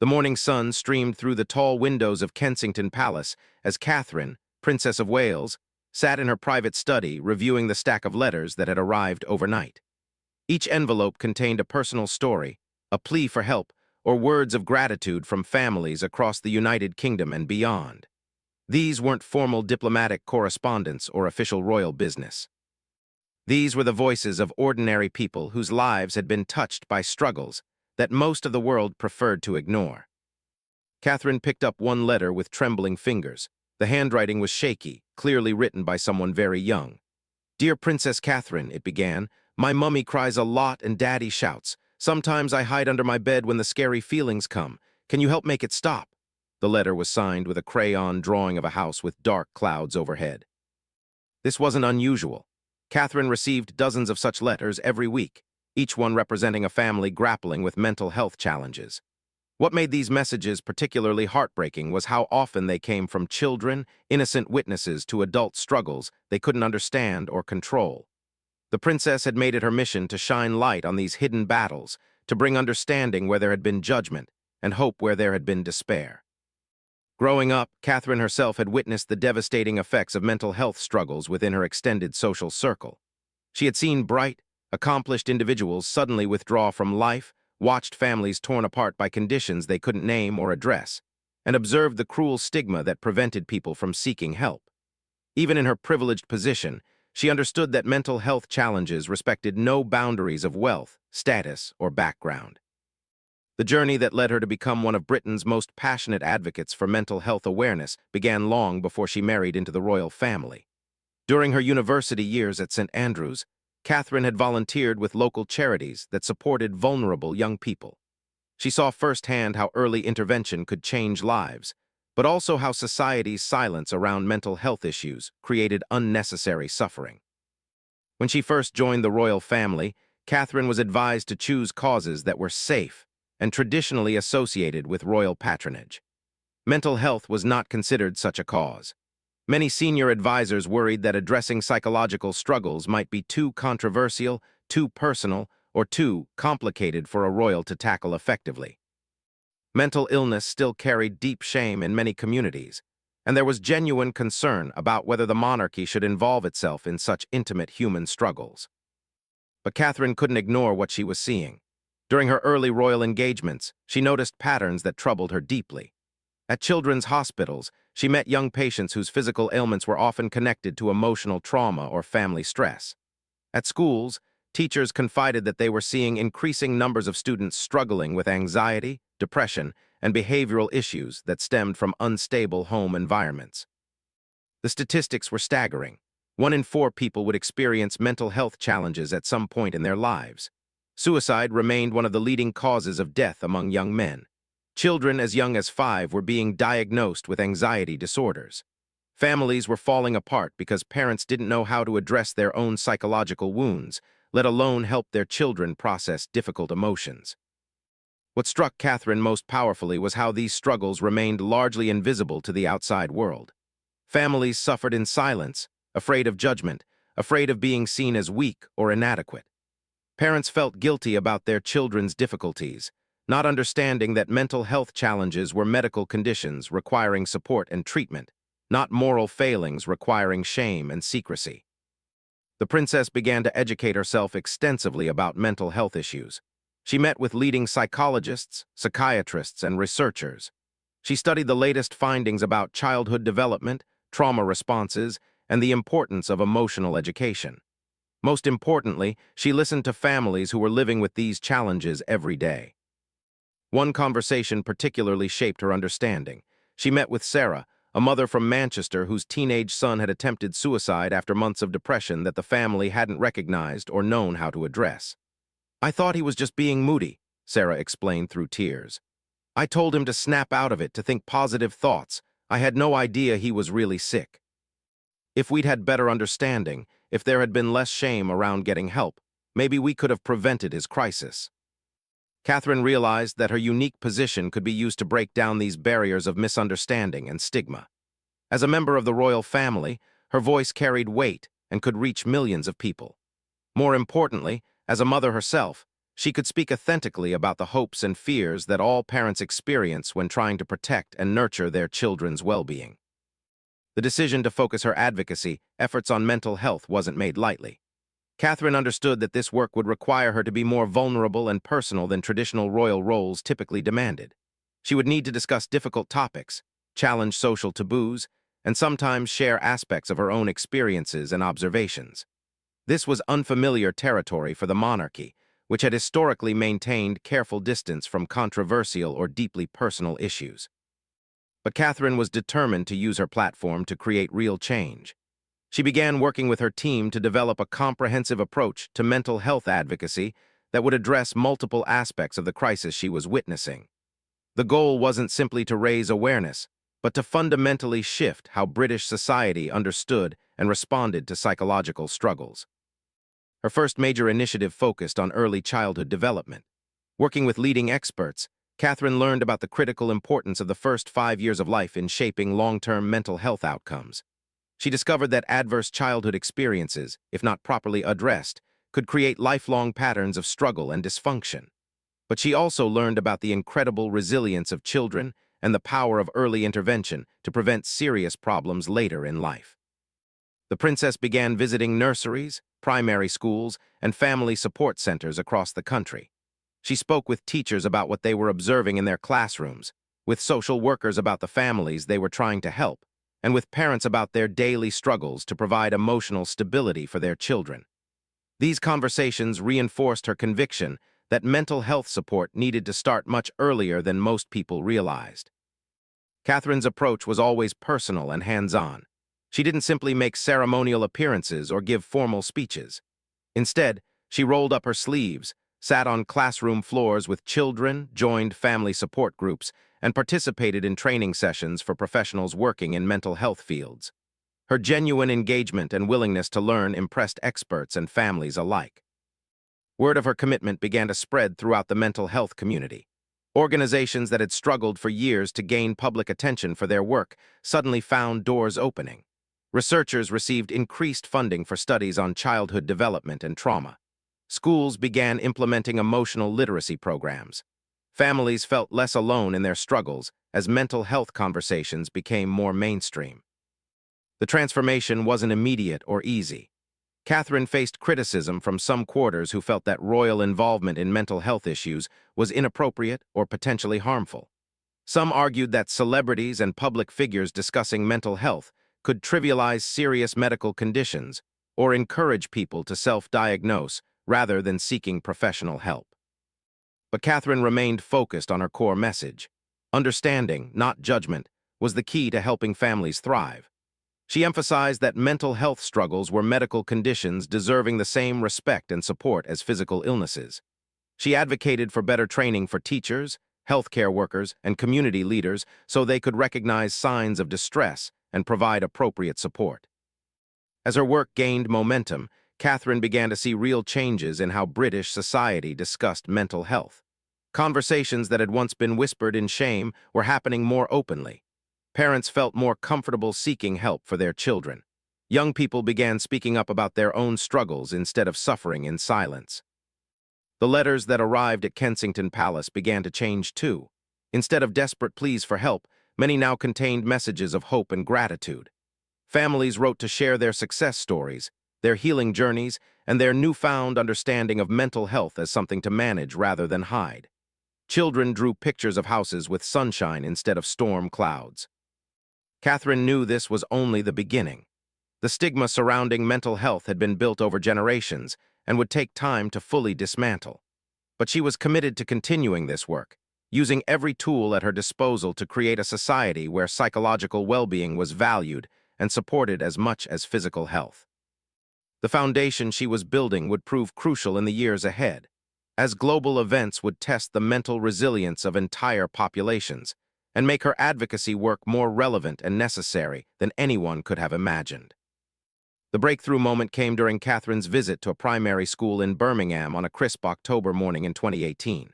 The morning sun streamed through the tall windows of Kensington Palace as Catherine, Princess of Wales, sat in her private study reviewing the stack of letters that had arrived overnight. Each envelope contained a personal story, a plea for help, or words of gratitude from families across the United Kingdom and beyond. These weren't formal diplomatic correspondence or official royal business. These were the voices of ordinary people whose lives had been touched by struggles that most of the world preferred to ignore. Catherine picked up one letter with trembling fingers. The handwriting was shaky, clearly written by someone very young. "Dear Princess Catherine," it began, "my mummy cries a lot and Daddy shouts. Sometimes I hide under my bed when the scary feelings come. Can you help make it stop?" The letter was signed with a crayon drawing of a house with dark clouds overhead. This wasn't unusual. Catherine received dozens of such letters every week, each one representing a family grappling with mental health challenges. What made these messages particularly heartbreaking was how often they came from children, innocent witnesses to adult struggles they couldn't understand or control. The princess had made it her mission to shine light on these hidden battles, to bring understanding where there had been judgment and hope where there had been despair. Growing up, Catherine herself had witnessed the devastating effects of mental health struggles within her extended social circle. She had seen bright, accomplished individuals suddenly withdraw from life, watched families torn apart by conditions they couldn't name or address, and observed the cruel stigma that prevented people from seeking help. Even in her privileged position, she understood that mental health challenges respected no boundaries of wealth, status, or background. The journey that led her to become one of Britain's most passionate advocates for mental health awareness began long before she married into the royal family. During her university years at St. Andrews, Catherine had volunteered with local charities that supported vulnerable young people. She saw firsthand how early intervention could change lives, but also how society's silence around mental health issues created unnecessary suffering. When she first joined the royal family, Catherine was advised to choose causes that were safe and traditionally associated with royal patronage. Mental health was not considered such a cause. Many senior advisors worried that addressing psychological struggles might be too controversial, too personal, or too complicated for a royal to tackle effectively. Mental illness still carried deep shame in many communities, and there was genuine concern about whether the monarchy should involve itself in such intimate human struggles. But Catherine couldn't ignore what she was seeing. During her early royal engagements, she noticed patterns that troubled her deeply. At children's hospitals, she met young patients whose physical ailments were often connected to emotional trauma or family stress. At schools, teachers confided that they were seeing increasing numbers of students struggling with anxiety, depression, and behavioral issues that stemmed from unstable home environments. The statistics were staggering. 1 in 4 people would experience mental health challenges at some point in their lives. Suicide remained one of the leading causes of death among young men. Children as young as 5 were being diagnosed with anxiety disorders. Families were falling apart because parents didn't know how to address their own psychological wounds, let alone help their children process difficult emotions. What struck Catherine most powerfully was how these struggles remained largely invisible to the outside world. Families suffered in silence, afraid of judgment, afraid of being seen as weak or inadequate. Parents felt guilty about their children's difficulties, not understanding that mental health challenges were medical conditions requiring support and treatment, not moral failings requiring shame and secrecy. The princess began to educate herself extensively about mental health issues. She met with leading psychologists, psychiatrists, and researchers. She studied the latest findings about childhood development, trauma responses, and the importance of emotional education. Most importantly, she listened to families who were living with these challenges every day. One conversation particularly shaped her understanding. She met with Sarah, a mother from Manchester whose teenage son had attempted suicide after months of depression that the family hadn't recognized or known how to address. "I thought he was just being moody," Sarah explained through tears. "I told him to snap out of it, to think positive thoughts. I had no idea he was really sick. If we'd had better understanding, if there had been less shame around getting help, maybe we could have prevented his crisis." Catherine realized that her unique position could be used to break down these barriers of misunderstanding and stigma. As a member of the royal family, her voice carried weight and could reach millions of people. More importantly, as a mother herself, She could speak authentically about the hopes and fears that all parents experience when trying to protect and nurture their children's well-being. The decision to focus her advocacy efforts on mental health wasn't made lightly. Catherine understood that this work would require her to be more vulnerable and personal than traditional royal roles typically demanded. She would need to discuss difficult topics, challenge social taboos, and sometimes share aspects of her own experiences and observations. This was unfamiliar territory for the monarchy, which had historically maintained careful distance from controversial or deeply personal issues. But Catherine was determined to use her platform to create real change. She began working with her team to develop a comprehensive approach to mental health advocacy that would address multiple aspects of the crisis she was witnessing. The goal wasn't simply to raise awareness, but to fundamentally shift how British society understood and responded to psychological struggles. Her first major initiative focused on early childhood development. Working with leading experts, Catherine learned about the critical importance of the first 5 years of life in shaping long-term mental health outcomes. She discovered that adverse childhood experiences, if not properly addressed, could create lifelong patterns of struggle and dysfunction. But she also learned about the incredible resilience of children and the power of early intervention to prevent serious problems later in life. The princess began visiting nurseries, primary schools, and family support centers across the country. She spoke with teachers about what they were observing in their classrooms, with social workers about the families they were trying to help, and with parents about their daily struggles to provide emotional stability for their children. These conversations reinforced her conviction that mental health support needed to start much earlier than most people realized. Catherine's approach was always personal and hands-on. She didn't simply make ceremonial appearances or give formal speeches. Instead, she rolled up her sleeves, sat on classroom floors with children, joined family support groups, and participated in training sessions for professionals working in mental health fields. Her genuine engagement and willingness to learn impressed experts and families alike. Word of her commitment began to spread throughout the mental health community. Organizations that had struggled for years to gain public attention for their work suddenly found doors opening. Researchers received increased funding for studies on childhood development and trauma. Schools began implementing emotional literacy programs. Families felt less alone in their struggles as mental health conversations became more mainstream. The transformation wasn't immediate or easy. Catherine faced criticism from some quarters who felt that royal involvement in mental health issues was inappropriate or potentially harmful. Some argued that celebrities and public figures discussing mental health could trivialize serious medical conditions or encourage people to self-diagnose rather than seeking professional help. But Catherine remained focused on her core message. Understanding, not judgment, was the key to helping families thrive. She emphasized that mental health struggles were medical conditions deserving the same respect and support as physical illnesses. She advocated for better training for teachers, healthcare workers, and community leaders so they could recognize signs of distress and provide appropriate support. As her work gained momentum, Catherine began to see real changes in how British society discussed mental health. Conversations that had once been whispered in shame were happening more openly. Parents felt more comfortable seeking help for their children. Young people began speaking up about their own struggles instead of suffering in silence. The letters that arrived at Kensington Palace began to change too. Instead of desperate pleas for help, many now contained messages of hope and gratitude. Families wrote to share their success stories, their healing journeys, and their newfound understanding of mental health as something to manage rather than hide. Children drew pictures of houses with sunshine instead of storm clouds. Catherine knew this was only the beginning. The stigma surrounding mental health had been built over generations and would take time to fully dismantle. But she was committed to continuing this work, using every tool at her disposal to create a society where psychological well-being was valued and supported as much as physical health. The foundation she was building would prove crucial in the years ahead, as global events would test the mental resilience of entire populations and make her advocacy work more relevant and necessary than anyone could have imagined. The breakthrough moment came during Catherine's visit to a primary school in Birmingham on a crisp October morning in 2018.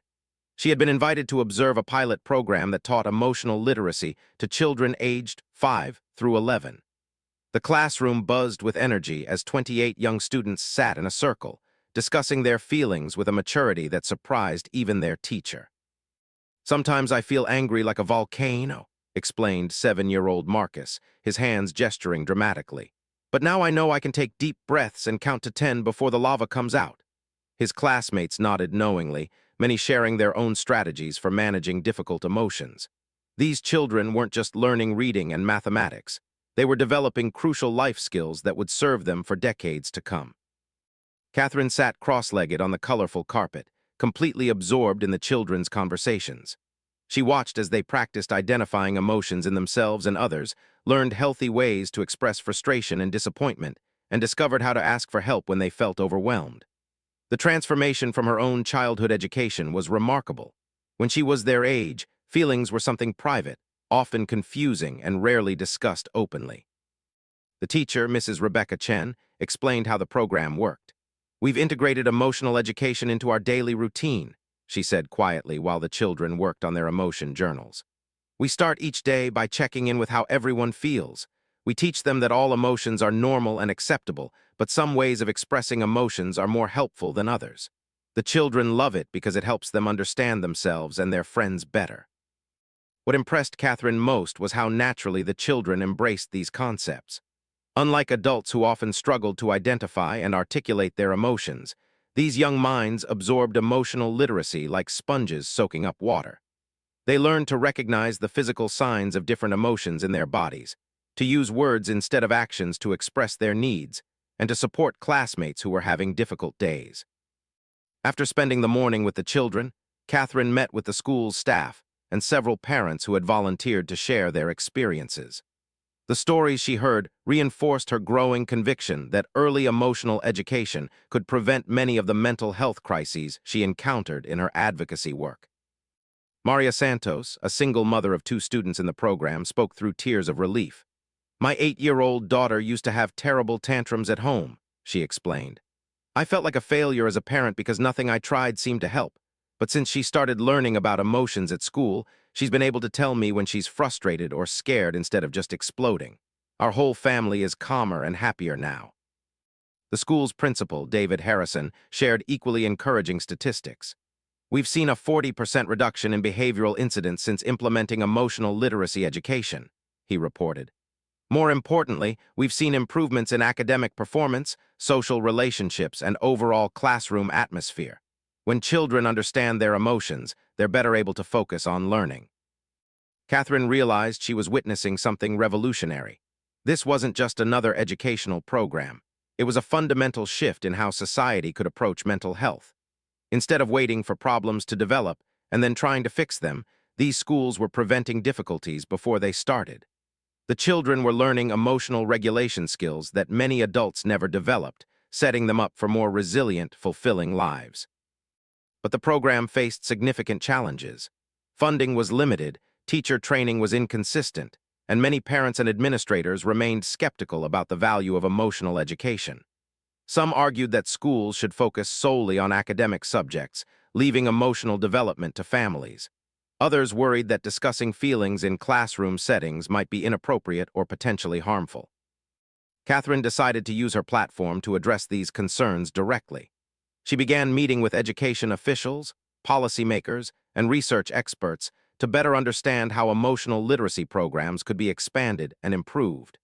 She had been invited to observe a pilot program that taught emotional literacy to children aged 5 through 11. The classroom buzzed with energy as 28 young students sat in a circle, discussing their feelings with a maturity that surprised even their teacher. "Sometimes I feel angry like a volcano," explained 7-year-old Marcus, his hands gesturing dramatically. "But now I know I can take deep breaths and count to 10 before the lava comes out." His classmates nodded knowingly, many sharing their own strategies for managing difficult emotions. These children weren't just learning reading and mathematics. They were developing crucial life skills that would serve them for decades to come. Catherine sat cross-legged on the colorful carpet, completely absorbed in the children's conversations. She watched as they practiced identifying emotions in themselves and others, learned healthy ways to express frustration and disappointment, and discovered how to ask for help when they felt overwhelmed. The transformation from her own childhood education was remarkable. When she was their age, feelings were something private, often confusing and rarely discussed openly. The teacher, Mrs. Rebecca Chen, explained how the program worked. "We've integrated emotional education into our daily routine," she said quietly while the children worked on their emotion journals. "We start each day by checking in with how everyone feels. We teach them that all emotions are normal and acceptable, but some ways of expressing emotions are more helpful than others. The children love it because it helps them understand themselves and their friends better." What impressed Catherine most was how naturally the children embraced these concepts. Unlike adults who often struggled to identify and articulate their emotions, these young minds absorbed emotional literacy like sponges soaking up water. They learned to recognize the physical signs of different emotions in their bodies, to use words instead of actions to express their needs, and to support classmates who were having difficult days. After spending the morning with the children, Catherine met with the school's staff and several parents who had volunteered to share their experiences. The stories she heard reinforced her growing conviction that early emotional education could prevent many of the mental health crises she encountered in her advocacy work. Maria Santos, a single mother of 2 students in the program, spoke through tears of relief. "My 8-year-old daughter used to have terrible tantrums at home," she explained. "I felt like a failure as a parent because nothing I tried seemed to help. But since she started learning about emotions at school, she's been able to tell me when she's frustrated or scared instead of just exploding. Our whole family is calmer and happier now." The school's principal, David Harrison, shared equally encouraging statistics. "We've seen a 40% reduction in behavioral incidents since implementing emotional literacy education," he reported. "More importantly, we've seen improvements in academic performance, social relationships, and overall classroom atmosphere. When children understand their emotions, they're better able to focus on learning." Catherine realized she was witnessing something revolutionary. This wasn't just another educational program. It was a fundamental shift in how society could approach mental health. Instead of waiting for problems to develop and then trying to fix them, these schools were preventing difficulties before they started. The children were learning emotional regulation skills that many adults never developed, setting them up for more resilient, fulfilling lives. But the program faced significant challenges. Funding was limited, teacher training was inconsistent, and many parents and administrators remained skeptical about the value of emotional education. Some argued that schools should focus solely on academic subjects, leaving emotional development to families. Others worried that discussing feelings in classroom settings might be inappropriate or potentially harmful. Catherine decided to use her platform to address these concerns directly. She began meeting with education officials, policymakers, and research experts to better understand how emotional literacy programs could be expanded and improved.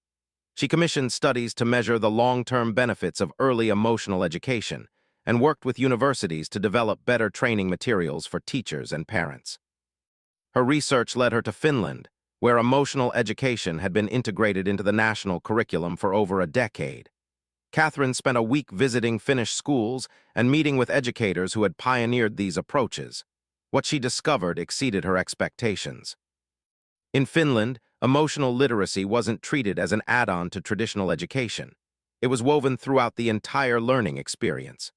She commissioned studies to measure the long-term benefits of early emotional education and worked with universities to develop better training materials for teachers and parents. Her research led her to Finland, where emotional education had been integrated into the national curriculum for over a decade. Catherine spent a week visiting Finnish schools and meeting with educators who had pioneered these approaches. What she discovered exceeded her expectations. In Finland, emotional literacy wasn't treated as an add-on to traditional education. It was woven throughout the entire learning experience.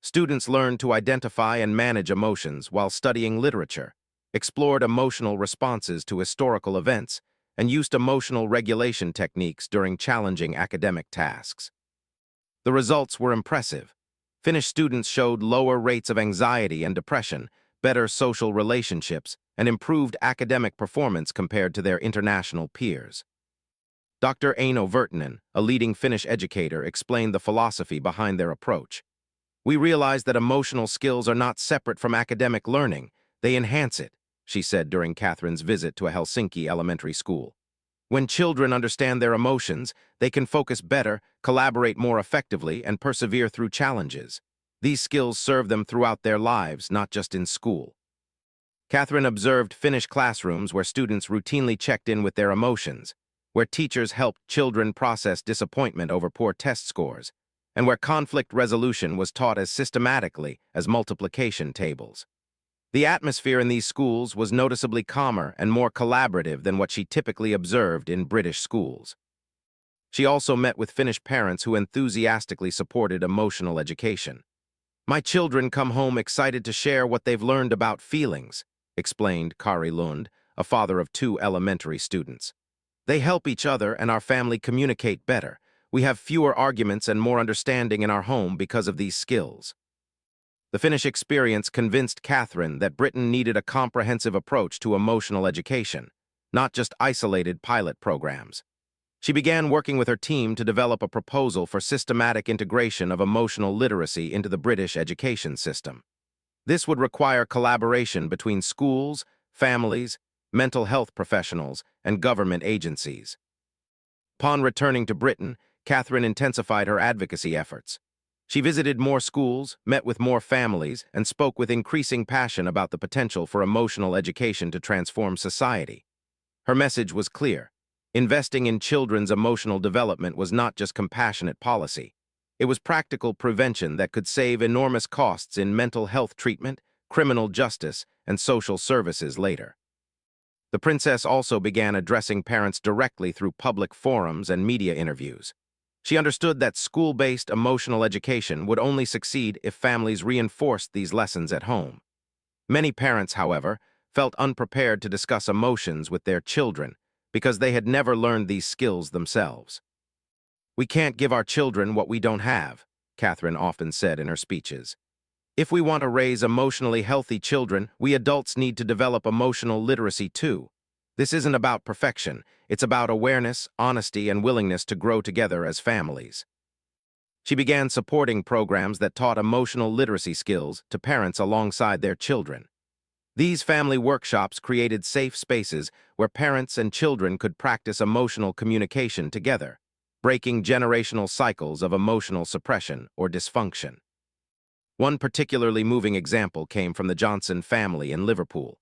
Students learned to identify and manage emotions while studying literature, explored emotional responses to historical events, and used emotional regulation techniques during challenging academic tasks. The results were impressive. Finnish students showed lower rates of anxiety and depression, better social relationships, and improved academic performance compared to their international peers. Dr. Aino Virtanen, a leading Finnish educator, explained the philosophy behind their approach. We realized that emotional skills are not separate from academic learning. They enhance it, she said during Catherine's visit to a Helsinki elementary school. When children understand their emotions, they can focus better, collaborate more effectively, and persevere through challenges. These skills serve them throughout their lives, not just in school. Catherine observed Finnish classrooms where students routinely checked in with their emotions, where teachers helped children process disappointment over poor test scores, and where conflict resolution was taught as systematically as multiplication tables. The atmosphere in these schools was noticeably calmer and more collaborative than what she typically observed in British schools. She also met with Finnish parents who enthusiastically supported emotional education. "My children come home excited to share what they've learned about feelings," explained Kari Lund, a father of 2 elementary students. "They help each other and our family communicate better. We have fewer arguments and more understanding in our home because of these skills." The Finnish experience convinced Catherine that Britain needed a comprehensive approach to emotional education, not just isolated pilot programs. She began working with her team to develop a proposal for systematic integration of emotional literacy into the British education system. This would require collaboration between schools, families, mental health professionals, and government agencies. Upon returning to Britain, Catherine intensified her advocacy efforts. She visited more schools, met with more families, and spoke with increasing passion about the potential for emotional education to transform society. Her message was clear. Investing in children's emotional development was not just compassionate policy. It was practical prevention that could save enormous costs in mental health treatment, criminal justice, and social services later. The princess also began addressing parents directly through public forums and media interviews. She understood that school-based emotional education would only succeed if families reinforced these lessons at home. Many parents, however, felt unprepared to discuss emotions with their children because they had never learned these skills themselves. "We can't give our children what we don't have," Catherine often said in her speeches. "If we want to raise emotionally healthy children, we adults need to develop emotional literacy too. This isn't about perfection. It's about awareness, honesty, and willingness to grow together as families." She began supporting programs that taught emotional literacy skills to parents alongside their children. These family workshops created safe spaces where parents and children could practice emotional communication together, breaking generational cycles of emotional suppression or dysfunction. One particularly moving example came from the Johnson family in Liverpool.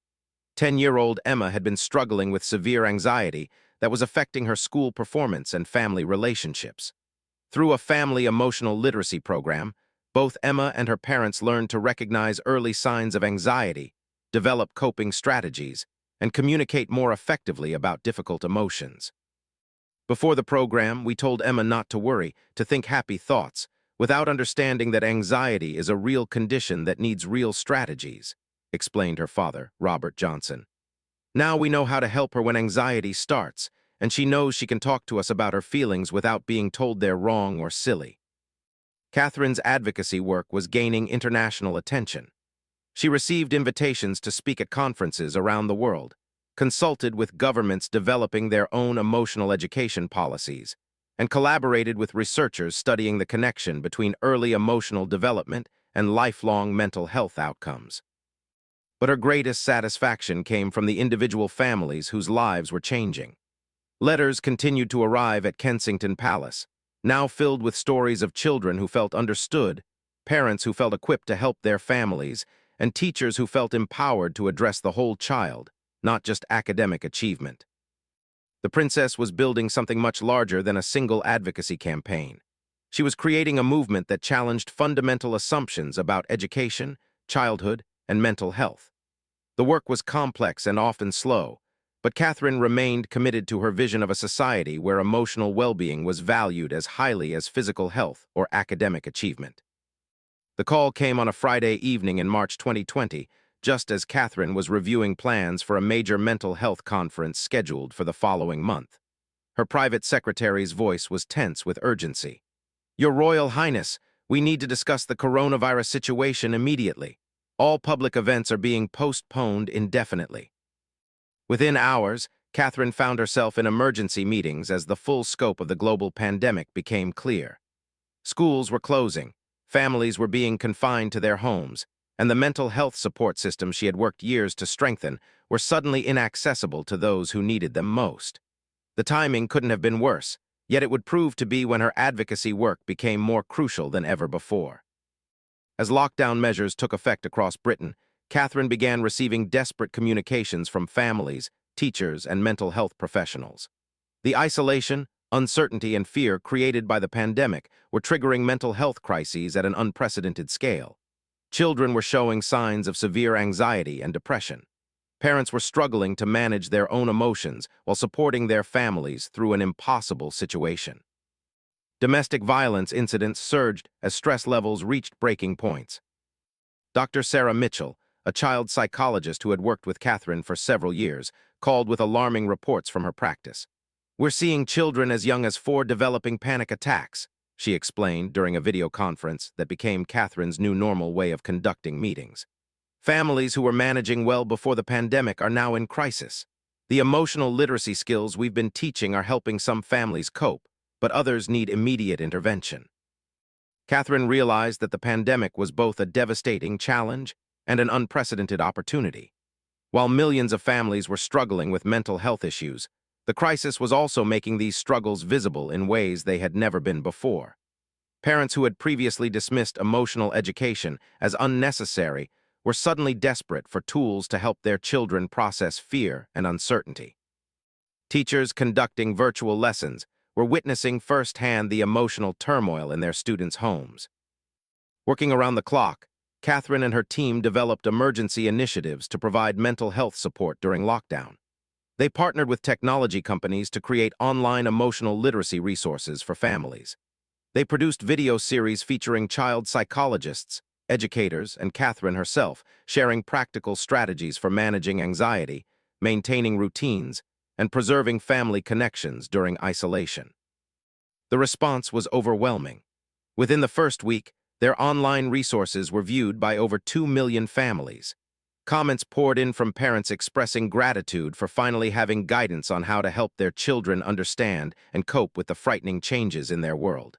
10-year-old Emma had been struggling with severe anxiety that was affecting her school performance and family relationships. Through a family emotional literacy program, both Emma and her parents learned to recognize early signs of anxiety, develop coping strategies, and communicate more effectively about difficult emotions. Before the program, we told Emma not to worry, to think happy thoughts, without understanding that anxiety is a real condition that needs real strategies, explained her father, Robert Johnson. "Now we know how to help her when anxiety starts, and she knows she can talk to us about her feelings without being told they're wrong or silly." Catherine's advocacy work was gaining international attention. She received invitations to speak at conferences around the world, consulted with governments developing their own emotional education policies, and collaborated with researchers studying the connection between early emotional development and lifelong mental health outcomes. But her greatest satisfaction came from the individual families whose lives were changing. Letters continued to arrive at Kensington Palace, now filled with stories of children who felt understood, parents who felt equipped to help their families, and teachers who felt empowered to address the whole child, not just academic achievement. The princess was building something much larger than a single advocacy campaign. She was creating a movement that challenged fundamental assumptions about education, childhood, and mental health. The work was complex and often slow, but Catherine remained committed to her vision of a society where emotional well-being was valued as highly as physical health or academic achievement. The call came on a Friday evening in March 2020, just as Catherine was reviewing plans for a major mental health conference scheduled for the following month. Her private secretary's voice was tense with urgency. "Your Royal Highness, we need to discuss the coronavirus situation immediately. All public events are being postponed indefinitely." Within hours, Catherine found herself in emergency meetings as the full scope of the global pandemic became clear. Schools were closing, Families were being confined to their homes, and the mental health support systems she had worked years to strengthen were suddenly inaccessible to those who needed them most. The timing couldn't have been worse, yet it would prove to be when her advocacy work became more crucial than ever before. As lockdown measures took effect across Britain, Catherine began receiving desperate communications from families, teachers, and mental health professionals. The isolation, uncertainty, and fear created by the pandemic were triggering mental health crises at an unprecedented scale. Children were showing signs of severe anxiety and depression. Parents were struggling to manage their own emotions while supporting their families through an impossible situation. Domestic violence incidents surged as stress levels reached breaking points. Dr. Sarah Mitchell, a child psychologist who had worked with Catherine for several years, called with alarming reports from her practice. "We're seeing children as young as 4 developing panic attacks," she explained during a video conference that became Catherine's new normal way of conducting meetings. "Families who were managing well before the pandemic are now in crisis. The emotional literacy skills we've been teaching are helping some families cope, but others need immediate intervention." Catherine realized that the pandemic was both a devastating challenge and an unprecedented opportunity. While millions of families were struggling with mental health issues, the crisis was also making these struggles visible in ways they had never been before. Parents who had previously dismissed emotional education as unnecessary were suddenly desperate for tools to help their children process fear and uncertainty. Teachers conducting virtual lessons were witnessing firsthand the emotional turmoil in their students' homes. Working around the clock, Catherine and her team developed emergency initiatives to provide mental health support during lockdown. They partnered with technology companies to create online emotional literacy resources for families. They produced video series featuring child psychologists, educators, and Catherine herself, sharing practical strategies for managing anxiety, maintaining routines, and preserving family connections during isolation. The response was overwhelming. Within the first week, their online resources were viewed by over 2 million families. Comments poured in from parents expressing gratitude for finally having guidance on how to help their children understand and cope with the frightening changes in their world.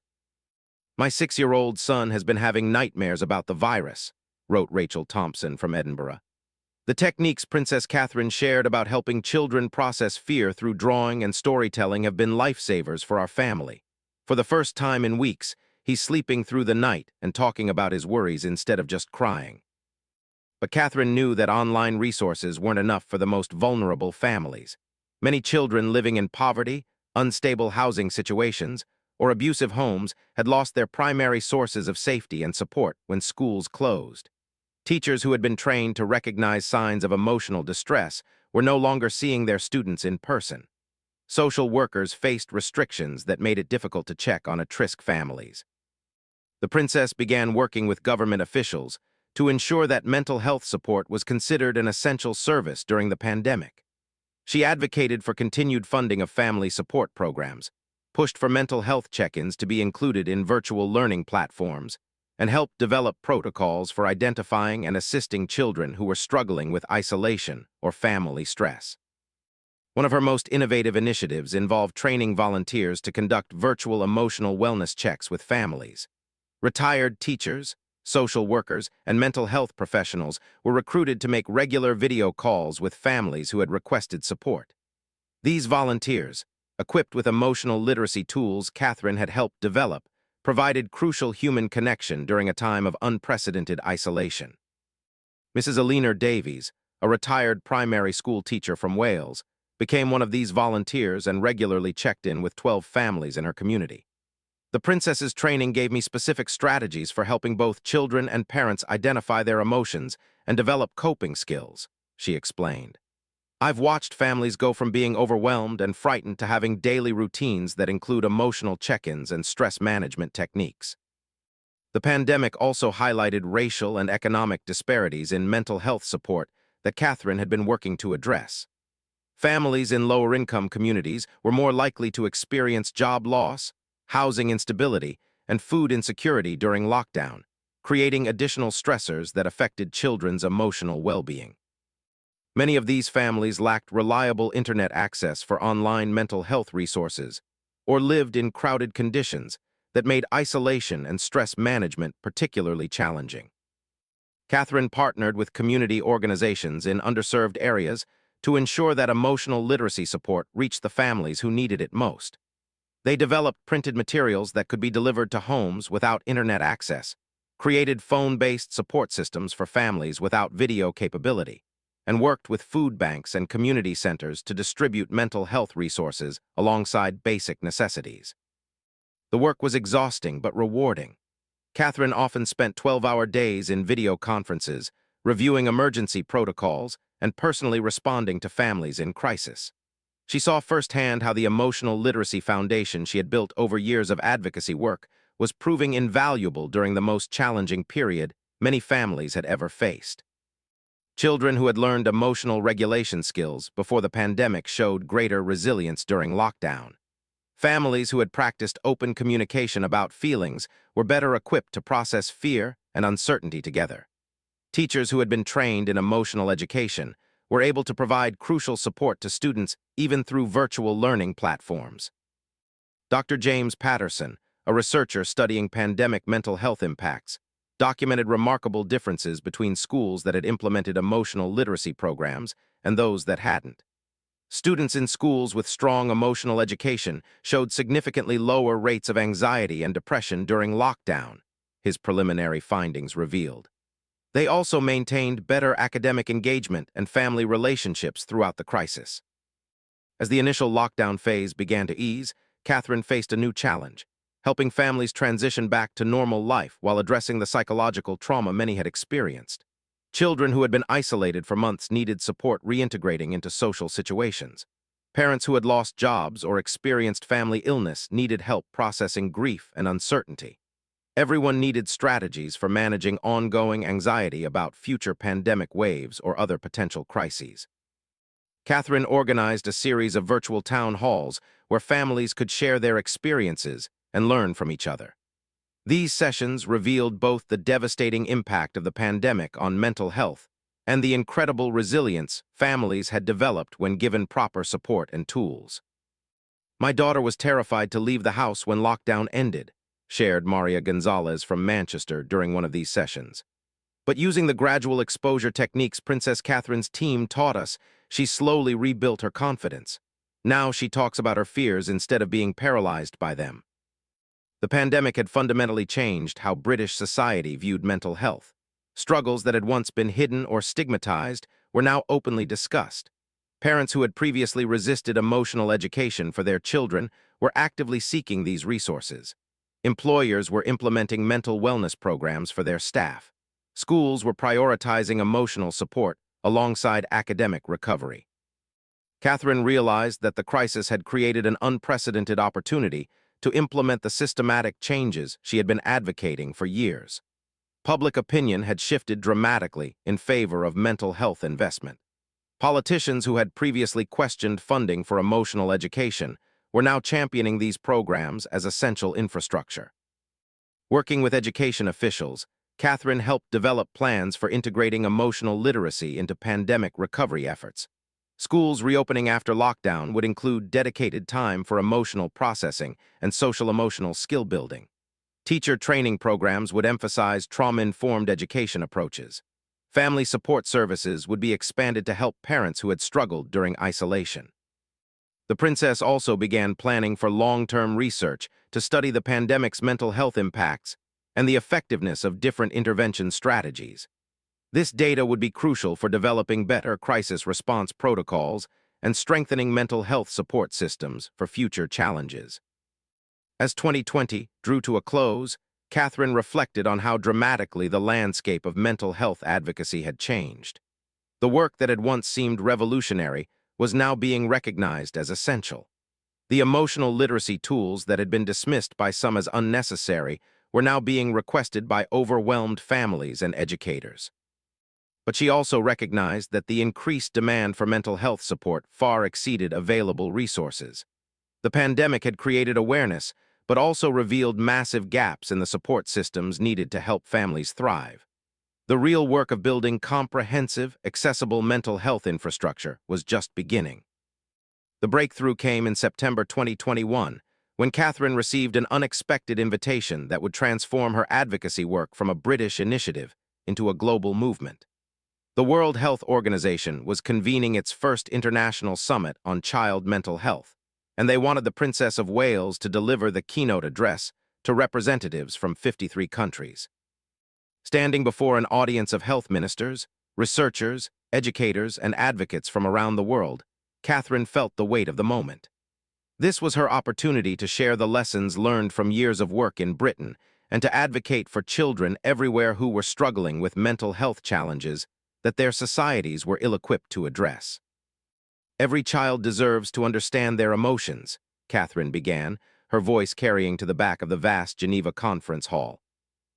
"My 6-year-old son has been having nightmares about the virus," wrote Rachel Thompson from Edinburgh. "The techniques Princess Catherine shared about helping children process fear through drawing and storytelling have been lifesavers for our family. For the first time in weeks, he's sleeping through the night and talking about his worries instead of just crying." But Catherine knew that online resources weren't enough for the most vulnerable families. Many children living in poverty, unstable housing situations, or abusive homes had lost their primary sources of safety and support when schools closed. Teachers who had been trained to recognize signs of emotional distress were no longer seeing their students in person. Social workers faced restrictions that made it difficult to check on at-risk families. The princess began working with government officials to ensure that mental health support was considered an essential service during the pandemic. She advocated for continued funding of family support programs, pushed for mental health check-ins to be included in virtual learning platforms, and helped develop protocols for identifying and assisting children who were struggling with isolation or family stress. One of her most innovative initiatives involved training volunteers to conduct virtual emotional wellness checks with families. Retired teachers, social workers, and mental health professionals were recruited to make regular video calls with families who had requested support. These volunteers, equipped with emotional literacy tools Catherine had helped develop, provided crucial human connection during a time of unprecedented isolation. Mrs. Eleanor Davies, a retired primary school teacher from Wales, became one of these volunteers and regularly checked in with 12 families in her community. "The princess's training gave me specific strategies for helping both children and parents identify their emotions and develop coping skills," she explained. "I've watched families go from being overwhelmed and frightened to having daily routines that include emotional check-ins and stress management techniques." The pandemic also highlighted racial and economic disparities in mental health support that Catherine had been working to address. Families in lower-income communities were more likely to experience job loss, housing instability, and food insecurity during lockdown, creating additional stressors that affected children's emotional well-being. Many of these families lacked reliable internet access for online mental health resources or lived in crowded conditions, that made isolation and stress management particularly challenging. Catherine partnered with community organizations in underserved areas to ensure that emotional literacy support reached the families who needed it most. They developed printed materials that could be delivered to homes without internet access, created phone-based support systems for families without video capability, and worked with food banks and community centers to distribute mental health resources alongside basic necessities. The work was exhausting but rewarding. Catherine often spent 12-hour days in video conferences, reviewing emergency protocols and personally responding to families in crisis. She saw firsthand how the emotional literacy foundation she had built over years of advocacy work was proving invaluable during the most challenging period many families had ever faced. Children who had learned emotional regulation skills before the pandemic showed greater resilience during lockdown. Families who had practiced open communication about feelings were better equipped to process fear and uncertainty together. Teachers who had been trained in emotional education were able to provide crucial support to students even through virtual learning platforms. Dr. James Patterson, a researcher studying pandemic mental health impacts, documented remarkable differences between schools that had implemented emotional literacy programs and those that hadn't. Students in schools with strong emotional education showed significantly lower rates of anxiety and depression during lockdown, his preliminary findings revealed. They also maintained better academic engagement and family relationships throughout the crisis. As the initial lockdown phase began to ease, Catherine faced a new challenge, helping families transition back to normal life while addressing the psychological trauma many had experienced. Children who had been isolated for months needed support reintegrating into social situations. Parents who had lost jobs or experienced family illness needed help processing grief and uncertainty. Everyone needed strategies for managing ongoing anxiety about future pandemic waves or other potential crises. Catherine organized a series of virtual town halls where families could share their experiences and learn from each other. These sessions revealed both the devastating impact of the pandemic on mental health and the incredible resilience families had developed when given proper support and tools. "My daughter was terrified to leave the house when lockdown ended," shared Maria Gonzalez from Manchester during one of these sessions. "But using the gradual exposure techniques Princess Catherine's team taught us, she slowly rebuilt her confidence. Now she talks about her fears instead of being paralyzed by them." The pandemic had fundamentally changed how British society viewed mental health. Struggles that had once been hidden or stigmatized were now openly discussed. Parents who had previously resisted emotional education for their children were actively seeking these resources. Employers were implementing mental wellness programs for their staff. Schools were prioritizing emotional support alongside academic recovery. Catherine realized that the crisis had created an unprecedented opportunity to implement the systematic changes she had been advocating for years. Public opinion had shifted dramatically in favor of mental health investment. Politicians who had previously questioned funding for emotional education were now championing these programs as essential infrastructure. Working with education officials, Catherine helped develop plans for integrating emotional literacy into pandemic recovery efforts. Schools reopening after lockdown would include dedicated time for emotional processing and social-emotional skill building. Teacher training programs would emphasize trauma-informed education approaches. Family support services would be expanded to help parents who had struggled during isolation. The princess also began planning for long-term research to study the pandemic's mental health impacts and the effectiveness of different intervention strategies. This data would be crucial for developing better crisis response protocols and strengthening mental health support systems for future challenges. As 2020 drew to a close, Catherine reflected on how dramatically the landscape of mental health advocacy had changed. The work that had once seemed revolutionary was now being recognized as essential. The emotional literacy tools that had been dismissed by some as unnecessary were now being requested by overwhelmed families and educators. But she also recognized that the increased demand for mental health support far exceeded available resources. The pandemic had created awareness, but also revealed massive gaps in the support systems needed to help families thrive. The real work of building comprehensive, accessible mental health infrastructure was just beginning. The breakthrough came in September 2021, when Catherine received an unexpected invitation that would transform her advocacy work from a British initiative into a global movement. The World Health Organization was convening its first international summit on child mental health, and they wanted the Princess of Wales to deliver the keynote address to representatives from 53 countries. Standing before an audience of health ministers, researchers, educators, and advocates from around the world, Catherine felt the weight of the moment. This was her opportunity to share the lessons learned from years of work in Britain and to advocate for children everywhere who were struggling with mental health challenges that their societies were ill-equipped to address. Every child deserves to understand their emotions, Catherine began, her voice carrying to the back of the vast Geneva Conference Hall.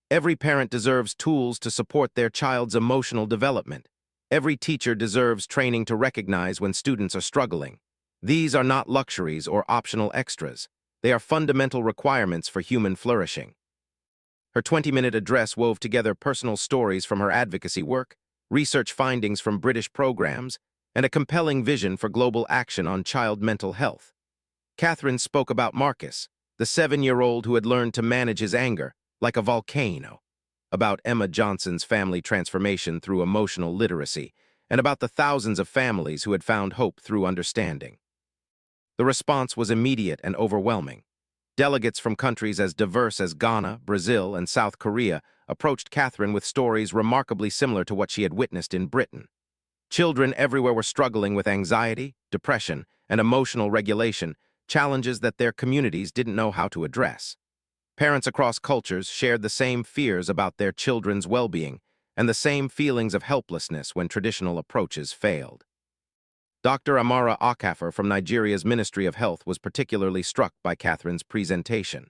Every parent deserves tools to support their child's emotional development. Every teacher deserves training to recognize when students are struggling. These are not luxuries or optional extras. They are fundamental requirements for human flourishing. Her 20-minute address wove together personal stories from her advocacy work, research findings from British programs, and a compelling vision for global action on child mental health. Catherine spoke about Marcus, the 7-year-old who had learned to manage his anger like a volcano, about Emma Johnson's family transformation through emotional literacy, and about the thousands of families who had found hope through understanding. The response was immediate and overwhelming. Delegates from countries as diverse as Ghana, Brazil, and South Korea approached Catherine with stories remarkably similar to what she had witnessed in Britain. Children everywhere were struggling with anxiety, depression, and emotional regulation, challenges that their communities didn't know how to address. Parents across cultures shared the same fears about their children's well-being and the same feelings of helplessness when traditional approaches failed. Dr. Amara Okafor from Nigeria's Ministry of Health was particularly struck by Catherine's presentation.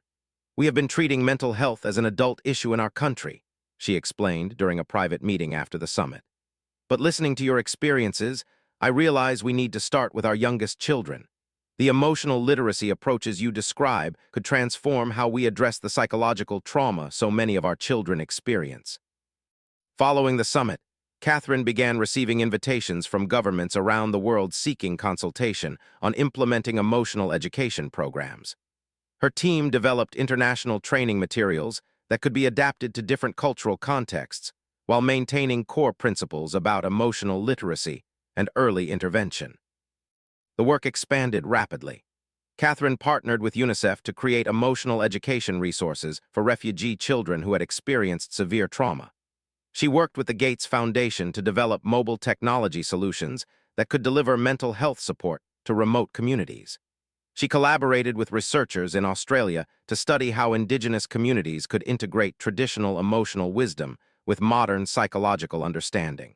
"We have been treating mental health as an adult issue in our country," she explained during a private meeting after the summit. "But listening to your experiences, I realize we need to start with our youngest children. The emotional literacy approaches you describe could transform how we address the psychological trauma so many of our children experience." Following the summit, Catherine began receiving invitations from governments around the world seeking consultation on implementing emotional education programs. Her team developed international training materials that could be adapted to different cultural contexts while maintaining core principles about emotional literacy and early intervention. The work expanded rapidly. Catherine partnered with UNICEF to create emotional education resources for refugee children who had experienced severe trauma. She worked with the Gates Foundation to develop mobile technology solutions that could deliver mental health support to remote communities. She collaborated with researchers in Australia to study how Indigenous communities could integrate traditional emotional wisdom with modern psychological understanding.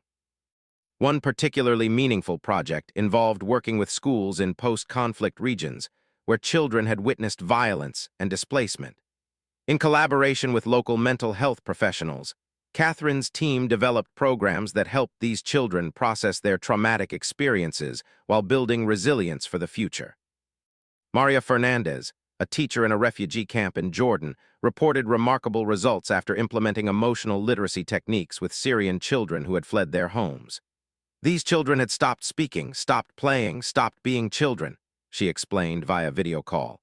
One particularly meaningful project involved working with schools in post-conflict regions where children had witnessed violence and displacement. In collaboration with local mental health professionals, Catherine's team developed programs that helped these children process their traumatic experiences while building resilience for the future. Maria Fernandez, a teacher in a refugee camp in Jordan, reported remarkable results after implementing emotional literacy techniques with Syrian children who had fled their homes. "These children had stopped speaking, stopped playing, stopped being children," she explained via video call.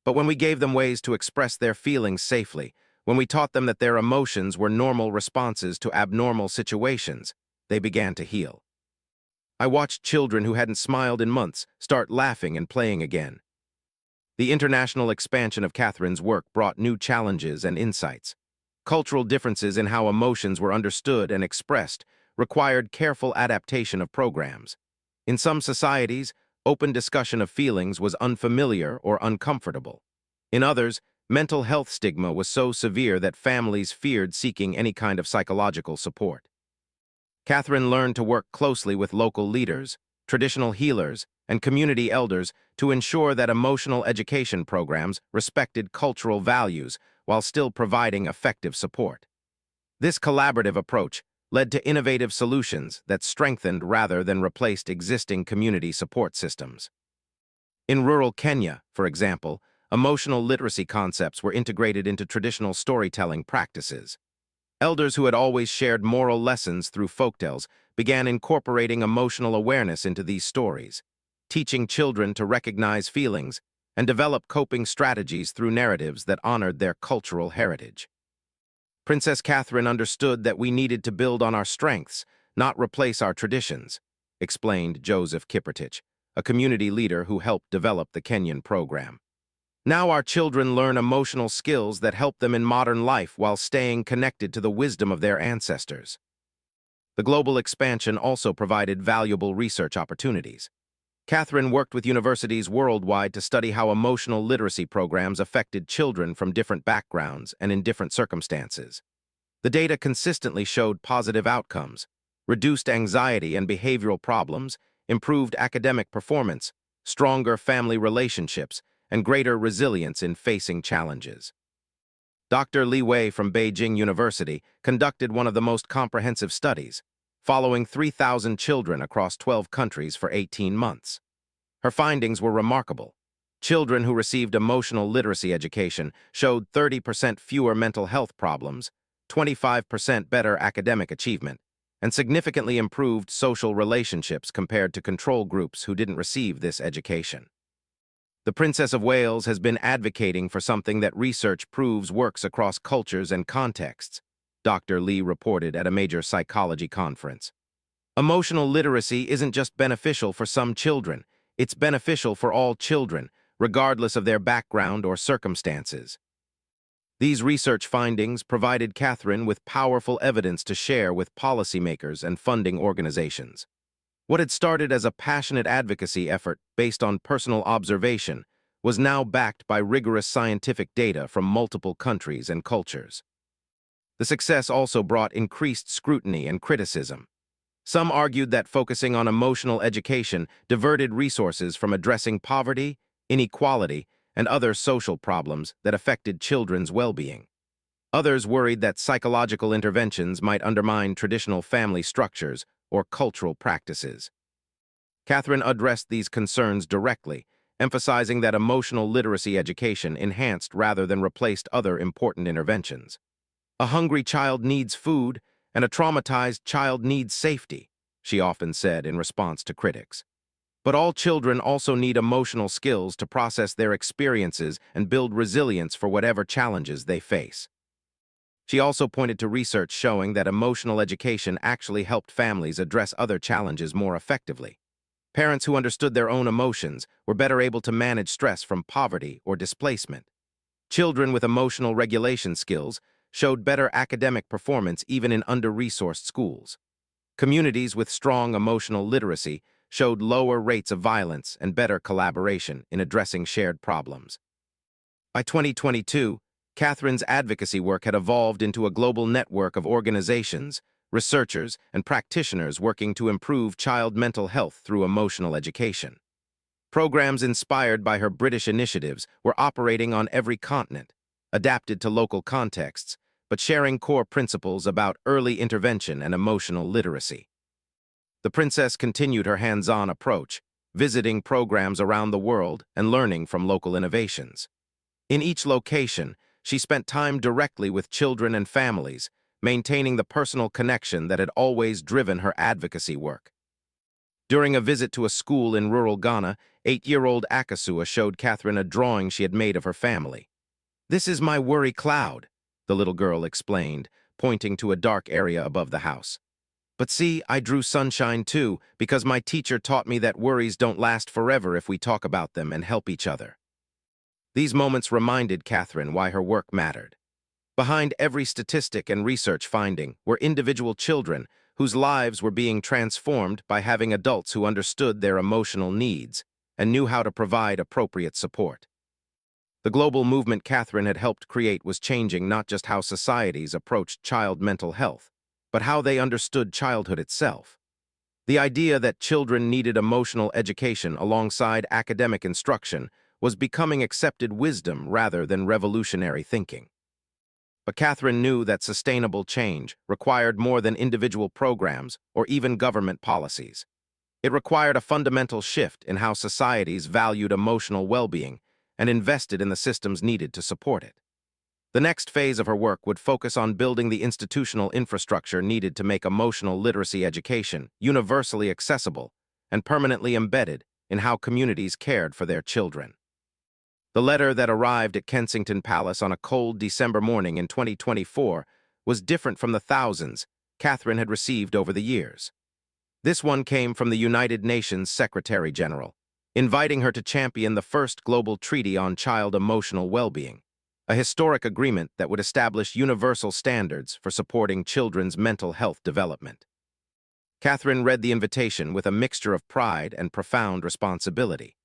"But when we gave them ways to express their feelings safely, when we taught them that their emotions were normal responses to abnormal situations, they began to heal. I watched children who hadn't smiled in months start laughing and playing again." The international expansion of Catherine's work brought new challenges and insights. Cultural differences in how emotions were understood and expressed required careful adaptation of programs. In some societies, open discussion of feelings was unfamiliar or uncomfortable. In others, mental health stigma was so severe that families feared seeking any kind of psychological support. Catherine learned to work closely with local leaders, traditional healers, and community elders to ensure that emotional education programs respected cultural values while still providing effective support. This collaborative approach led to innovative solutions that strengthened rather than replaced existing community support systems. In rural Kenya, for example, emotional literacy concepts were integrated into traditional storytelling practices. Elders who had always shared moral lessons through folktales began incorporating emotional awareness into these stories, teaching children to recognize feelings and develop coping strategies through narratives that honored their cultural heritage. Princess Catherine understood that we needed to build on our strengths, not replace our traditions, explained Joseph Kiprotich, a community leader who helped develop the Kenyan program. Now our children learn emotional skills that help them in modern life while staying connected to the wisdom of their ancestors. The global expansion also provided valuable research opportunities. Catherine worked with universities worldwide to study how emotional literacy programs affected children from different backgrounds and in different circumstances. The data consistently showed positive outcomes, reduced anxiety and behavioral problems, improved academic performance, stronger family relationships, and greater resilience in facing challenges. Dr. Li Wei from Beijing University conducted one of the most comprehensive studies, following 3,000 children across 12 countries for 18 months. Her findings were remarkable. Children who received emotional literacy education showed 30% fewer mental health problems, 25% better academic achievement, and significantly improved social relationships compared to control groups who didn't receive this education. The Princess of Wales has been advocating for something that research proves works across cultures and contexts, Dr. Lee reported at a major psychology conference. Emotional literacy isn't just beneficial for some children, it's beneficial for all children, regardless of their background or circumstances. These research findings provided Catherine with powerful evidence to share with policymakers and funding organizations. What had started as a passionate advocacy effort based on personal observation was now backed by rigorous scientific data from multiple countries and cultures. The success also brought increased scrutiny and criticism. Some argued that focusing on emotional education diverted resources from addressing poverty, inequality, and other social problems that affected children's well-being. Others worried that psychological interventions might undermine traditional family structures or cultural practices. Catherine addressed these concerns directly, emphasizing that emotional literacy education enhanced rather than replaced other important interventions. A hungry child needs food, and a traumatized child needs safety, she often said in response to critics. But all children also need emotional skills to process their experiences and build resilience for whatever challenges they face. She also pointed to research showing that emotional education actually helped families address other challenges more effectively. Parents who understood their own emotions were better able to manage stress from poverty or displacement. Children with emotional regulation skills showed better academic performance even in under-resourced schools. Communities with strong emotional literacy showed lower rates of violence and better collaboration in addressing shared problems. By 2022, Catherine's advocacy work had evolved into a global network of organizations, researchers, and practitioners working to improve child mental health through emotional education. Programs inspired by her British initiatives were operating on every continent, adapted to local contexts, but sharing core principles about early intervention and emotional literacy. The princess continued her hands-on approach, visiting programs around the world and learning from local innovations. In each location, she spent time directly with children and families, maintaining the personal connection that had always driven her advocacy work. During a visit to a school in rural Ghana, 8-year-old Akasua showed Catherine a drawing she had made of her family. "This is my worry cloud," the little girl explained, pointing to a dark area above the house. "But see, I drew sunshine too, because my teacher taught me that worries don't last forever if we talk about them and help each other." These moments reminded Catherine why her work mattered. Behind every statistic and research finding were individual children whose lives were being transformed by having adults who understood their emotional needs and knew how to provide appropriate support. The global movement Catherine had helped create was changing not just how societies approached child mental health, but how they understood childhood itself. The idea that children needed emotional education alongside academic instruction was becoming accepted wisdom rather than revolutionary thinking. But Catherine knew that sustainable change required more than individual programs or even government policies. It required a fundamental shift in how societies valued emotional well-being and invested in the systems needed to support it. The next phase of her work would focus on building the institutional infrastructure needed to make emotional literacy education universally accessible and permanently embedded in how communities cared for their children. The letter that arrived at Kensington Palace on a cold December morning in 2024 was different from the thousands Catherine had received over the years. This one came from the United Nations Secretary General, inviting her to champion the first global treaty on child emotional well-being, a historic agreement that would establish universal standards for supporting children's mental health development. Catherine read the invitation with a mixture of pride and profound responsibility.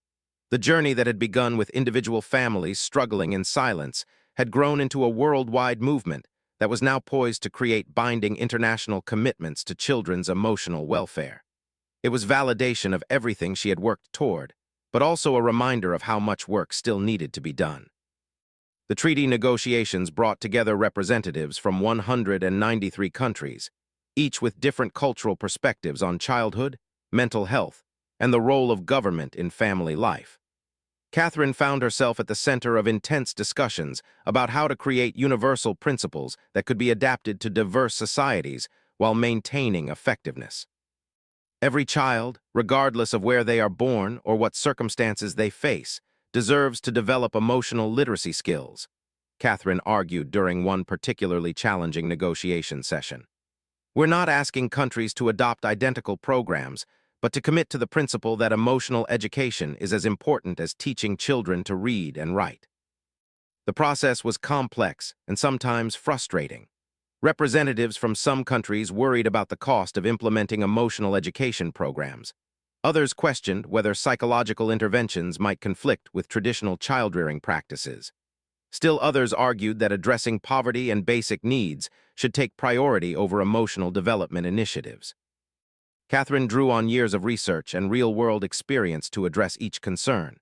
The journey that had begun with individual families struggling in silence had grown into a worldwide movement that was now poised to create binding international commitments to children's emotional welfare. It was validation of everything she had worked toward, but also a reminder of how much work still needed to be done. The treaty negotiations brought together representatives from 193 countries, each with different cultural perspectives on childhood, mental health, and the role of government in family life. Catherine found herself at the center of intense discussions about how to create universal principles that could be adapted to diverse societies while maintaining effectiveness. Every child, regardless of where they are born or what circumstances they face, deserves to develop emotional literacy skills, Catherine argued during one particularly challenging negotiation session. We're not asking countries to adopt identical programs, but to commit to the principle that emotional education is as important as teaching children to read and write. The process was complex and sometimes frustrating. Representatives from some countries worried about the cost of implementing emotional education programs. Others questioned whether psychological interventions might conflict with traditional child-rearing practices. Still others argued that addressing poverty and basic needs should take priority over emotional development initiatives. Catherine drew on years of research and real-world experience to address each concern.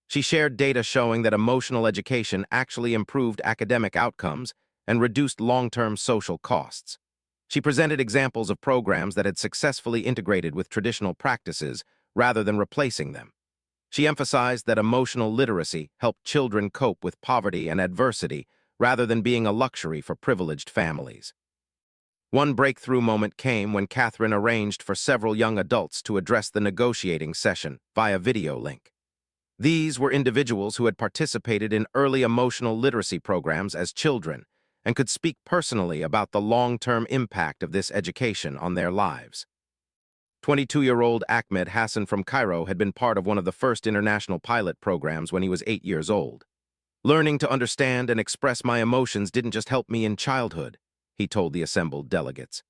She shared data showing that emotional education actually improved academic outcomes and reduced long-term social costs. She presented examples of programs that had successfully integrated with traditional practices rather than replacing them. She emphasized that emotional literacy helped children cope with poverty and adversity rather than being a luxury for privileged families. One breakthrough moment came when Catherine arranged for several young adults to address the negotiating session via video link. These were individuals who had participated in early emotional literacy programs as children and could speak personally about the long-term impact of this education on their lives. 22-year-old Ahmed Hassan from Cairo had been part of one of the first international pilot programs when he was 8 years old. Learning to understand and express my emotions didn't just help me in childhood, he told the assembled delegates.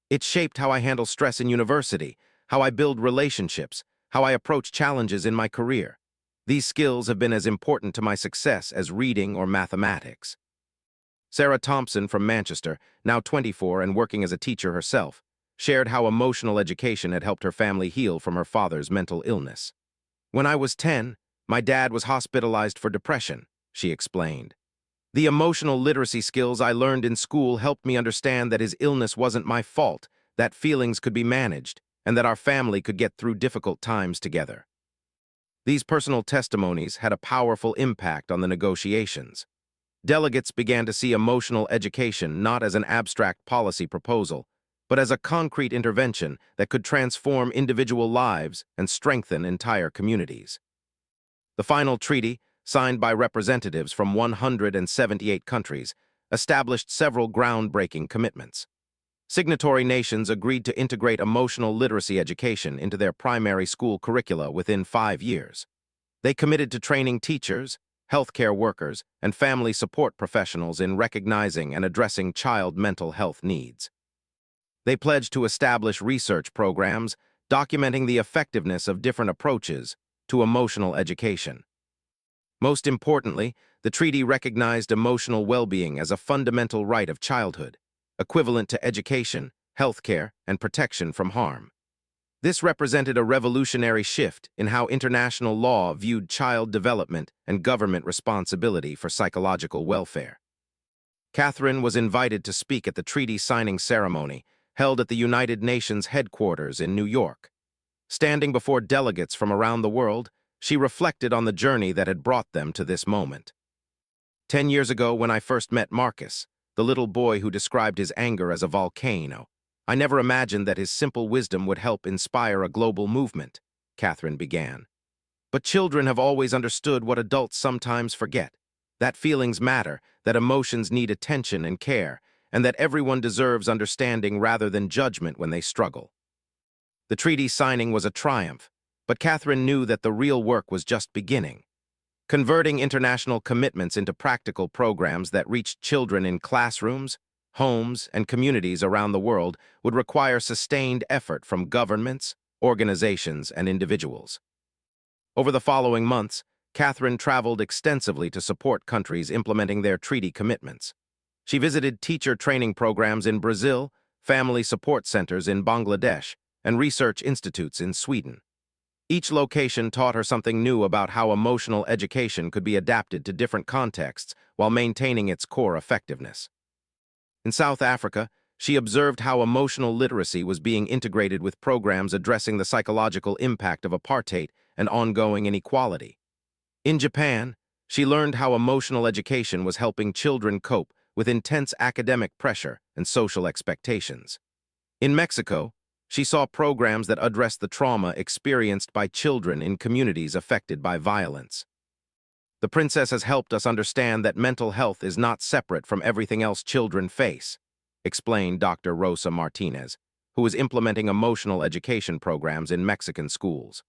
It shaped how I handle stress in university, how I build relationships, how I approach challenges in my career. These skills have been as important to my success as reading or mathematics. Sarah Thompson from Manchester, now 24 and working as a teacher herself, shared how emotional education had helped her family heal from her father's mental illness. When I was 10, my dad was hospitalized for depression, she explained. The emotional literacy skills I learned in school helped me understand that his illness wasn't my fault, that feelings could be managed, and that our family could get through difficult times together. These personal testimonies had a powerful impact on the negotiations. Delegates began to see emotional education not as an abstract policy proposal, but as a concrete intervention that could transform individual lives and strengthen entire communities. The final treaty, signed by representatives from 178 countries, established several groundbreaking commitments. Signatory nations agreed to integrate emotional literacy education into their primary school curricula within 5 years. They committed to training teachers, healthcare workers, and family support professionals in recognizing and addressing child mental health needs. They pledged to establish research programs documenting the effectiveness of different approaches to emotional education. Most importantly, the treaty recognized emotional well-being as a fundamental right of childhood, equivalent to education, healthcare, and protection from harm. This represented a revolutionary shift in how international law viewed child development and government responsibility for psychological welfare. Catherine was invited to speak at the treaty signing ceremony held at the United Nations headquarters in New York. Standing before delegates from around the world, she reflected on the journey that had brought them to this moment. 10 years ago, when I first met Marcus, the little boy who described his anger as a volcano, I never imagined that his simple wisdom would help inspire a global movement, Catherine began. But children have always understood what adults sometimes forget, that feelings matter, that emotions need attention and care, and that everyone deserves understanding rather than judgment when they struggle. The treaty signing was a triumph, but Catherine knew that the real work was just beginning. Converting international commitments into practical programs that reached children in classrooms, homes, and communities around the world would require sustained effort from governments, organizations, and individuals. Over the following months, Catherine traveled extensively to support countries implementing their treaty commitments. She visited teacher training programs in Brazil, family support centers in Bangladesh, and research institutes in Sweden. Each location taught her something new about how emotional education could be adapted to different contexts while maintaining its core effectiveness. In South Africa, she observed how emotional literacy was being integrated with programs addressing the psychological impact of apartheid and ongoing inequality. In Japan, she learned how emotional education was helping children cope with intense academic pressure and social expectations. In Mexico, she saw programs that addressed the trauma experienced by children in communities affected by violence. The princess has helped us understand that mental health is not separate from everything else children face, explained Dr. Rosa Martinez, who is implementing emotional education programs in Mexican schools.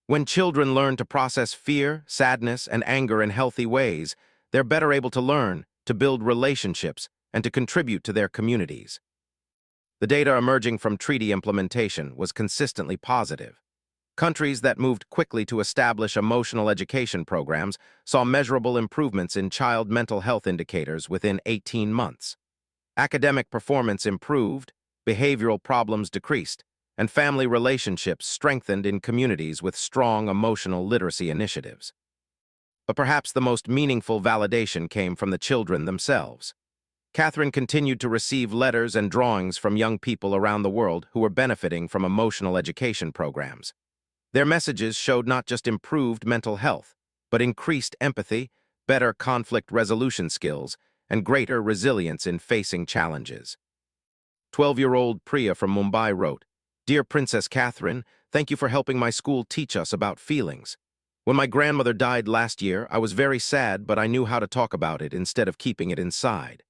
When children learn to process fear, sadness, and anger in healthy ways, they're better able to learn, to build relationships, and to contribute to their communities. The data emerging from treaty implementation was consistently positive. Countries that moved quickly to establish emotional education programs saw measurable improvements in child mental health indicators within 18 months. Academic performance improved, behavioral problems decreased, and family relationships strengthened in communities with strong emotional literacy initiatives. But perhaps the most meaningful validation came from the children themselves. Catherine continued to receive letters and drawings from young people around the world who were benefiting from emotional education programs. Their messages showed not just improved mental health, but increased empathy, better conflict resolution skills, and greater resilience in facing challenges. 12-year-old Priya from Mumbai wrote, "Dear Princess Catherine, thank you for helping my school teach us about feelings. When my grandmother died last year, I was very sad, but I knew how to talk about it instead of keeping it inside.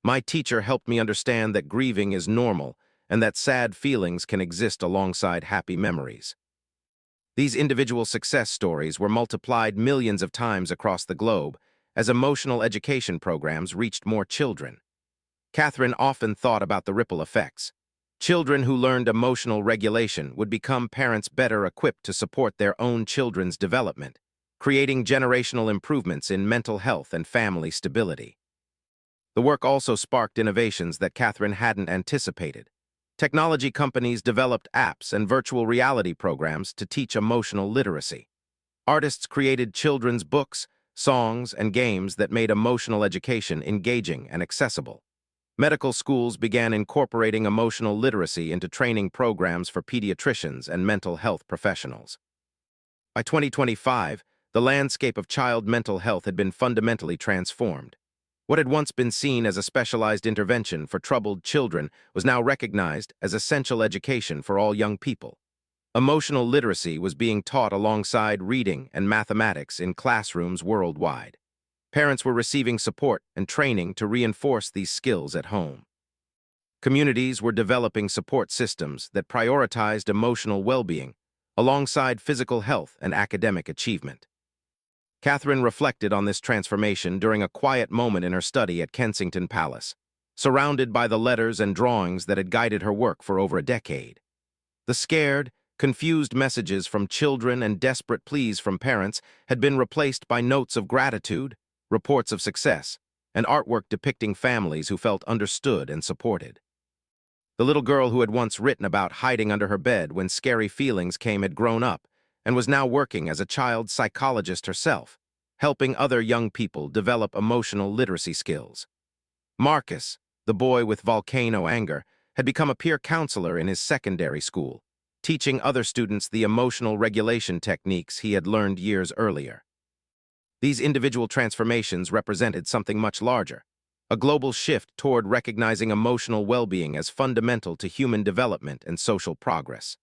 My teacher helped me understand that grieving is normal and that sad feelings can exist alongside happy memories." These individual success stories were multiplied millions of times across the globe as emotional education programs reached more children. Catherine often thought about the ripple effects. Children who learned emotional regulation would become parents better equipped to support their own children's development, creating generational improvements in mental health and family stability. The work also sparked innovations that Catherine hadn't anticipated. Technology companies developed apps and virtual reality programs to teach emotional literacy. Artists created children's books, songs, and games that made emotional education engaging and accessible. Medical schools began incorporating emotional literacy into training programs for pediatricians and mental health professionals. By 2025, the landscape of child mental health had been fundamentally transformed. What had once been seen as a specialized intervention for troubled children was now recognized as essential education for all young people. Emotional literacy was being taught alongside reading and mathematics in classrooms worldwide. Parents were receiving support and training to reinforce these skills at home. Communities were developing support systems that prioritized emotional well-being alongside physical health and academic achievement. Catherine reflected on this transformation during a quiet moment in her study at Kensington Palace, surrounded by the letters and drawings that had guided her work for over a decade. The scared, confused messages from children and desperate pleas from parents had been replaced by notes of gratitude, reports of success, and artwork depicting families who felt understood and supported. The little girl who had once written about hiding under her bed when scary feelings came had grown up and was now working as a child psychologist herself, helping other young people develop emotional literacy skills. Marcus, the boy with volcano anger, had become a peer counselor in his secondary school, teaching other students the emotional regulation techniques he had learned years earlier. These individual transformations represented something much larger, a global shift toward recognizing emotional well-being as fundamental to human development and social progress.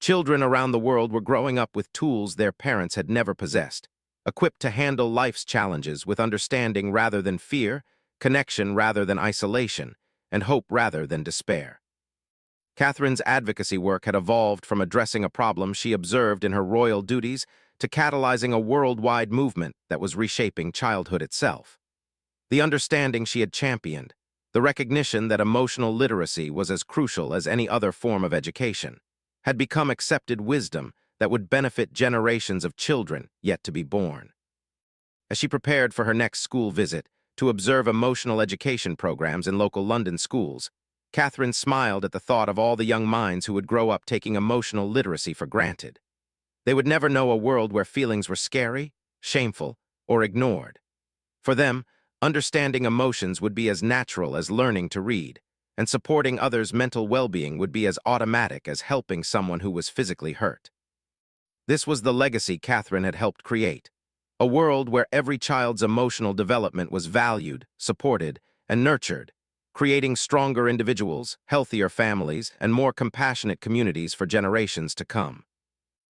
Children around the world were growing up with tools their parents had never possessed, equipped to handle life's challenges with understanding rather than fear, connection rather than isolation, and hope rather than despair. Catherine's advocacy work had evolved from addressing a problem she observed in her royal duties to catalyzing a worldwide movement that was reshaping childhood itself. The understanding she had championed, the recognition that emotional literacy was as crucial as any other form of education, had become accepted wisdom that would benefit generations of children yet to be born. As she prepared for her next school visit to observe emotional education programs in local London schools, Catherine smiled at the thought of all the young minds who would grow up taking emotional literacy for granted. They would never know a world where feelings were scary, shameful, or ignored. For them, understanding emotions would be as natural as learning to read, and supporting others' mental well-being would be as automatic as helping someone who was physically hurt. This was the legacy Catherine had helped create, a world where every child's emotional development was valued, supported, and nurtured, creating stronger individuals, healthier families, and more compassionate communities for generations to come.